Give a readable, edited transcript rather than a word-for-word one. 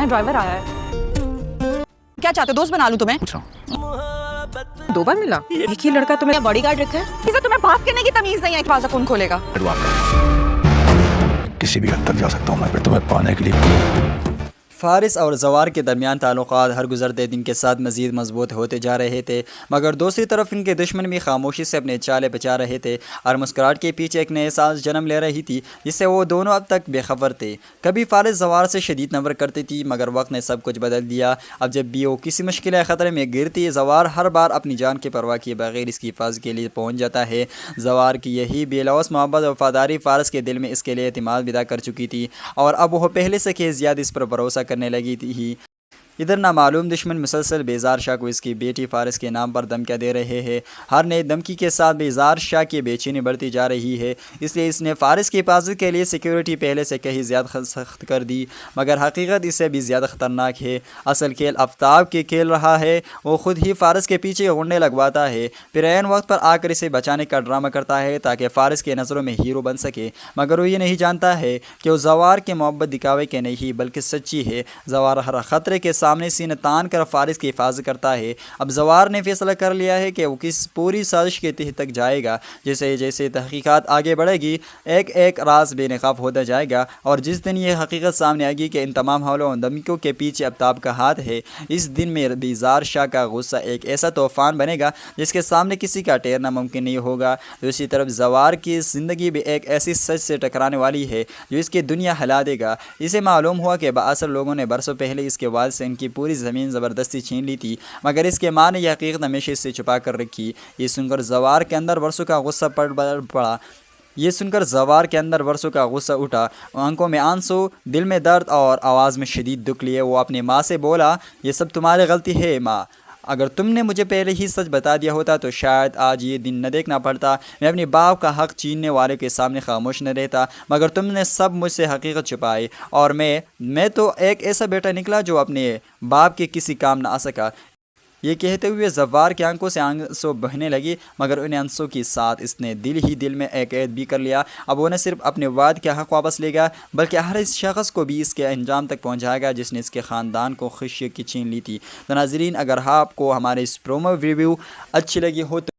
Driver आया है। क्या चाहते हो, दोस्त बना लूं तुम्हें? 2 बार मिला। एक ही लड़का तुम्हें बॉडीगार्ड रखा है? इसे तुम्हें बात करने की तमीज नहीं है। दरवाजा कौन खोलेगा? किसी भी हद तक जा सकता हूँ मैं फिर तुम्हें पाने के लिए। फ़ारिस और ज़वार के दरमियान ताल्लुक़ात हर गुज़रते दिन के साथ मज़ीद मजबूत होते जा रहे थे, मगर दूसरी तरफ इनके दुश्मन भी खामोशी से अपने चाले बचा रहे थे और मुस्कुराहट के पीछे एक नए साज जन्म ले रही थी जिससे वो दोनों अब तक बेखबर थे। कभी फ़ारिस ज़वार से शदीद नफ़रत करती थी, मगर वक्त ने सब कुछ बदल दिया। अब जब भी वो किसी मुश्किल ख़तरे में गिरती, ज़वार हर बार अपनी जान की परवाह किए बगैर इसकी हिफाजत के लिए पहुँच जाता है। ज़वार की यही बेलौस मोहब्बत और वफादारी फ़ारिस के दिल में इसके लिए एतमाद पैदा कर चुकी थी और अब वह पहले से कहीं ज़्यादा इस पर भरोसा करने लगी थी। इधर नामालूम दुश्मन मुसलसल बेजार शाह को इसकी बेटी फ़ारिस के नाम पर धमकियाँ दे रहे हैं। हर नई धमकी के साथ बेजार शाह की बेचैनी बढ़ती जा रही है, इसलिए इसने फ़ारिस की हिफाजत के लिए सिक्योरिटी पहले से कहीं ज़्यादा सख्त कर दी, मगर हकीकत इससे भी ज़्यादा ख़तरनाक है। असल खेल आफ्ताब के खेल रहा है, वो ख़ुद ही फ़ारिस के पीछे उड़ने लगवाता है, फिर ऐन वक्त पर आकर इसे बचाने का ड्रामा करता है ताकि फ़ारिस के नज़रों में हीरो बन सके। मगर वो ये नहीं जानता है कि वो ज़वार की मोहब्बत दिखावे के नहीं बल्कि सच्ची है। ज़वार हर ख़तरे के सामने सीने तान कर फ़ारिस की हिफाजत करता है। अब ज़वार ने फैसला कर लिया है कि वो किस पूरी साजिश के तह तक जाएगा। जैसे जैसे तहकीकात आगे बढ़ेगी, एक एक राज बेनकाब होता जाएगा और जिस दिन ये हकीकत सामने आएगी कि इन तमाम हमलों और धमकियों के पीछे आफ्ताब का हाथ है, इस दिन में बेजार शाह का गुस्सा एक ऐसा तूफ़ान बनेगा जिसके सामने किसी का ठहरना मुमकिन नहीं होगा। दूसरी तरफ ज़वार की ज़िंदगी भी एक ऐसी सच से टकराने वाली है जो इसकी दुनिया हिला देगा। इसे मालूम हुआ कि बाअसर लोगों ने बरसों पहले इसके वालिद से इनकी पूरी ज़मीन ज़बरदस्ती छीन ली थी, मगर इसके माँ ने यह हकीकत हमेशा इससे छुपा कर रखी। ये सुनकर ज़वार के अंदर वर्षों का गुस्सा पड़ा। ये सुनकर ज़वार के अंदर वर्षों का गुस्सा उठा, आंखों में आंसू, दिल में दर्द और आवाज़ में शदीद दुख लिए वो अपनी माँ से बोला, ये सब तुम्हारी गलती है माँ। अगर तुमने मुझे पहले ही सच बता दिया होता तो शायद आज ये दिन न देखना पड़ता। मैं अपने बाप का हक़ छीनने वाले के सामने खामोश न रहता, मगर तुमने सब मुझसे हकीकत छुपाई और मैं तो एक ऐसा बेटा निकला जो अपने बाप के किसी काम न आ सका। ये कहते हुए ज़वार की आंखों से आंसू बहने लगी, मगर उन आंसू के साथ इसने दिल ही दिल में एक ऐद भी कर लिया। अब वो न सिर्फ अपने वाद के हक़ वापस लेगा बल्कि हर इस शख्स को भी इसके अंजाम तक पहुंचाएगा जिसने इसके ख़ानदान को खुशी की छीन ली थी। तो नाज़रीन, अगर आपको हमारे इस प्रोमो रिव्यू अच्छी लगी हो तो